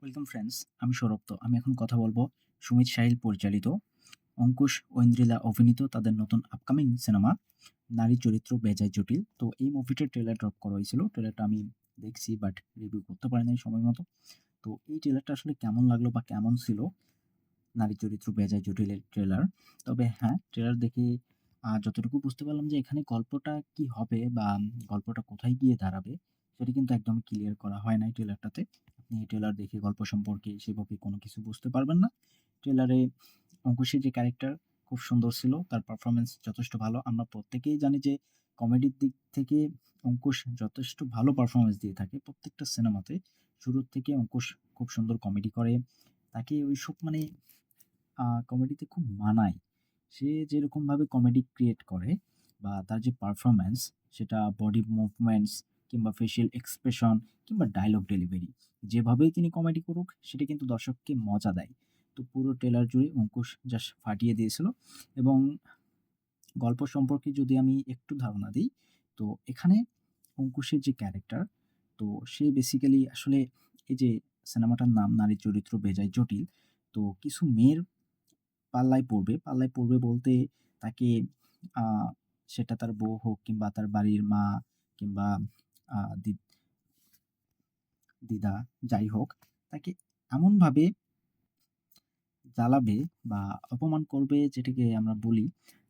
Welcome friends, আমি সৌরভ। তো আমি এখন কথা বলবো সুমিত সাহিল পরিচালিত, অঙ্কুশ ঐন্দ্রিলা অভিনীত তাদের নতুন আপকামিং সিনেমা নারী চরিত্র বেজায় জটিল। তো এই মুভিটার ট্রেলার ড্রপ করা হয়েছিল। ট্রেলারটা আমি দেখছি বাট রিভিউ করতে পারি নাই সময় মতো। তো এই ট্রেলারটা আসলে কেমন লাগলো বা কেমন ছিল নারী চরিত্র বেজায় জটিলের ট্রেলার। তবে হ্যাঁ, ট্রেলার দেখে যতটুকু বুঝতে পারলাম যে এখানে গল্পটা কি হবে বা গল্পটা কোথায় গিয়ে দাঁড়াবে সেটা কিন্তু একদমই ক্লিয়ার করা হয় নাই ট্রেলারটাতে। আপনি এই ট্রেলার দেখে গল্প সম্পর্কে সেভাবে কোনো কিছু বুঝতে পারবেন না। ট্রেলারে অঙ্কুশের যে ক্যারেক্টার খুব সুন্দর ছিল, তার পারফরম্যান্স যথেষ্ট ভালো। আমরা প্রত্যেকেই জানি যে কমেডির দিক থেকে অঙ্কুশ যথেষ্ট ভালো পারফরম্যান্স দিয়ে থাকে প্রত্যেকটা সিনেমাতে। শুরুর থেকে অঙ্কুশ খুব সুন্দর কমেডি করে। তাকে ওইসব কমেডিতে খুব মানায়। সে যেরকমভাবে কমেডি ক্রিয়েট করে বা তার যে পারফরম্যান্স, সেটা বডি মুভমেন্টস কিংবা ফেসিয়াল এক্সপ্রেশন কিংবা ডায়লগ ডেলিভারি, যেভাবেই তিনি কমেডি করুক সেটা কিন্তু দর্শককে মজা দেয়। তো পুরো ট্রেলার জুড়ে অঙ্কুশ জাস্ট ফাটিয়ে দিয়েছিল। এবং গল্প সম্পর্কে যদি আমি একটু ধারণা দিই, তো এখানে অঙ্কুশের যে ক্যারেক্টার, তো সে বেসিক্যালি আসলে এই যে সিনেমাটার নাম নারী চরিত্র বেজায় জটিল। তো কিছু মেয়ের পাল্লায় পড়বে বলতে তাকে আ সেটা তার বউ হোক কিংবা তার বাড়ির মা কিংবা আ দি দিদা যাই হোক, তাকে এমনভাবে জ্বালাবে বা অপমান করবে যেটাকে আমরা বলি,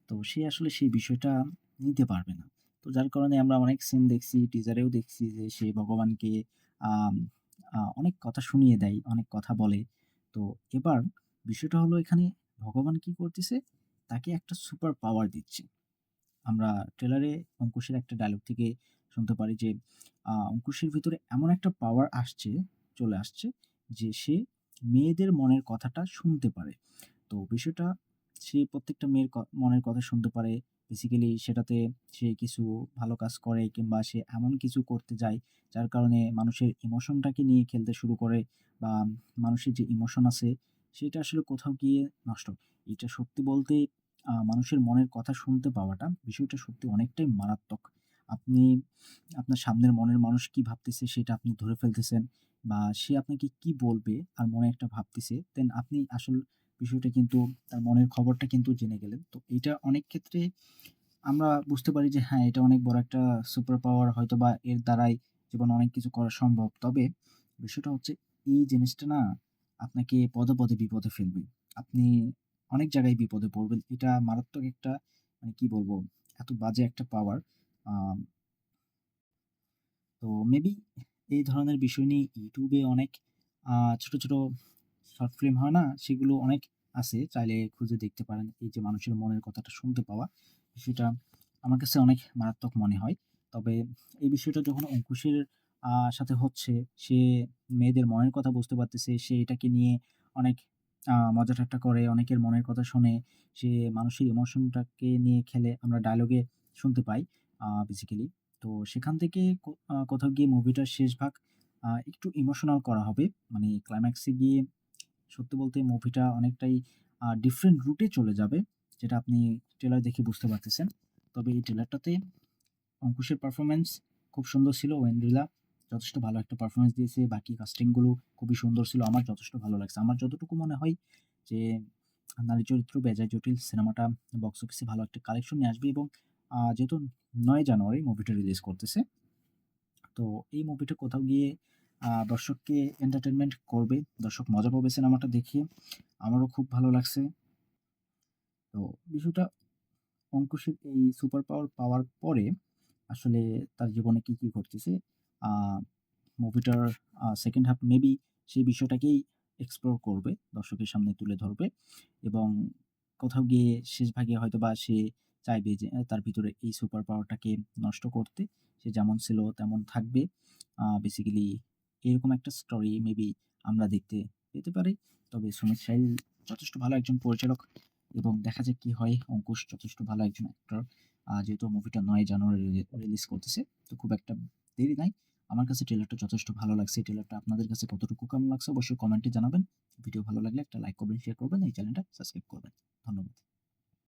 তো সে আসলে সেই বিষয়টা নিতে পারবে না। তো যার কারণে আমরা অনেক সিন দেখছি, টিজারেও দেখছি যে সে ভগবানকে আম অনেক কথা শুনিয়ে দেয়, অনেক কথা বলে। তো এবার বিষয়টা হলো এখানে ভগবান কি করতেছে? তাকে একটা সুপার পাওয়ার দিচ্ছে। আমরা ট্রেলারে অঙ্কুশের একটা ডায়লগ থেকে শুনতে পারি যে অঙ্কুশের ভিতরে এমন একটা পাওয়ার চলে আসছে যে সে মেয়েদের মনের কথাটা শুনতে পারে। তো বিষয়টা, সে প্রত্যেকটা মেয়ের মনের কথা শুনতে পারে। বেসিক্যালি সেটাতে সে কিছু ভালো কাজ করে কিংবা সে এমন কিছু করতে যায় যার কারণে মানুষের ইমোশনটাকে নিয়ে খেলতে শুরু করে বা মানুষের যে ইমোশন আছে সেটা আসলে কোথাও গিয়ে নষ্ট। এটা সত্যি বলতে মানুষের মনের কথা শুনতে পাওয়াটা বিষয়টা সত্যি অনেকটাই মারাত্মক। আপনি আপনার সামনের মনের মানুষ কি ভাবতেছে সেটা আপনি ধরে ফেলতেছেন বা সে আপনাকে কি বলবে আর মনে একটা ভাবতেছে, দেন আপনি আসল বিষয়টা কিন্তু তার মনের খবরটা কিন্তু জেনে গেলেন। তো এইটা অনেক ক্ষেত্রে আমরা বুঝতে পারি যে হ্যাঁ, এটা অনেক বড় একটা সুপার পাওয়ার, হয়তোবা এর দ্বারাই জীবনে অনেক কিছু করা সম্ভব। তবে বিষয়টা হচ্ছে এই জিনিসটা না আপনাকে পদে, পদে বিপদে ফেলবে। আপনি অনেক জায়গায় বিপদে পড়বেন। এটা মারাত্মক একটা, মানে কি বলবো? এত বাজে একটা পাওয়ার। আম তো মেবি এই ধরনের বিষয় নিয়ে YouTube এ অনেক আ ছোট, ছোট শর্ট ফিল্ম হয় না? সেগুলো অনেক আছে। চাইলে খুঁজে দেখতে পারেন। এই যে মানুষের মনের কথাটা শুনতে পাওয়া, বিষয়টা আমার কাছে অনেক মারাত্মক মনে হয়। তবে এই বিষয়টা যখন অঙ্কুশের সাথে হচ্ছে, সে মেয়েদের মনের কথা বুঝতে পারতেছে। সে এটাকে নিয়ে অনেক মজা ঠাট্টা করে, অনেকের মনের কথা শোনে। সে মানুষের ইমোশনটাকে নিয়ে খেলে, আমরা ডায়ালগে শুনতে পাই বেসিক্যালি। তো সেখান থেকে কোথাও গিয়ে মুভিটার শেষ ভাগ একটু ইমোশনাল করা হবে। মানে ক্লাইম্যাক্সে গিয়ে সত্যি বলতে মুভিটা অনেকটাই ডিফারেন্ট রুটে চলে যাবে, যেটা আপনি ট্রেলার দেখে বুঝতে পারতেছেন। তবে এই ট্রেলারটাতে অঙ্কুশের পারফরম্যান্স খুব সুন্দর ছিল। ওয়েন্দ্রিলা যথেষ্ট ভালো একটা পারফরম্যান্স দিয়েছে। বাকি কাস্টিং গুলো খুবই সুন্দর ছিল। আমার যথেষ্ট ভালো লাগছে। আমার যতটুকু মনে হয় যে নারী চরিত্র বেজায় জটিল সিনেমাটা বক্স অফিসে ভালো একটা কালেকশন নিয়ে আসবে এবং যেহেতু ৯ জানুয়ারি মুভিটা রিলিজ করতেছে। তো এই মুভিটা কোথাও গিয়ে দর্শককে এন্টারটেইনমেন্ট করবে। দর্শক মজা পাবে সিনেমাটা দেখে। আমারও খুব ভালো লাগছে। তো বিষয়টা, অঙ্কুশের এই সুপার পাওয়ার পাওয়ার পরে আসলে তার জীবনে কি, কি ঘটতেছে, আ মুভিটার সেকেন্ড হাফ মেবি সেই বিষয়টাকেই এক্সপ্লোর করবে, দর্শকের সামনে তুলে ধরবে এবং কোথাও গিয়ে শেষ ভাগে হয়তোবা সে চাইবে যে তার ভিতরে এই সুপার পাওয়ারটাকে নষ্ট করতে। সে যেমন ছিল তেমন থাকবে। বেসিক্যালি এরকম একটা স্টোরি মেবি আমরা দেখতে পেতে পারি। তবে সুমিত সাহিল যথেষ্ট ভালো একজন পরিচালক এবং দেখা যাক কি হয়। অঙ্কুশ যথেষ্ট ভালো একজন অ্যাক্টর। যেহেতু মুভিটা ৯ জানুয়ারি রিলিজ করতেছে, তো খুব একটা দেরি নাই। আমার কাছে ট্রেলারটা যথেষ্ট ভালো লাগছে। ট্রেলারটা আপনাদের কাছে কতটুকু কেমন লাগছে অবশ্যই কমেন্টে জানাবেন। ভিডিও ভালো লাগলে একটা লাইক করবেন, শেয়ার করবেন, এই চ্যানেলটা সাবস্ক্রাইব করবেন। ধন্যবাদ।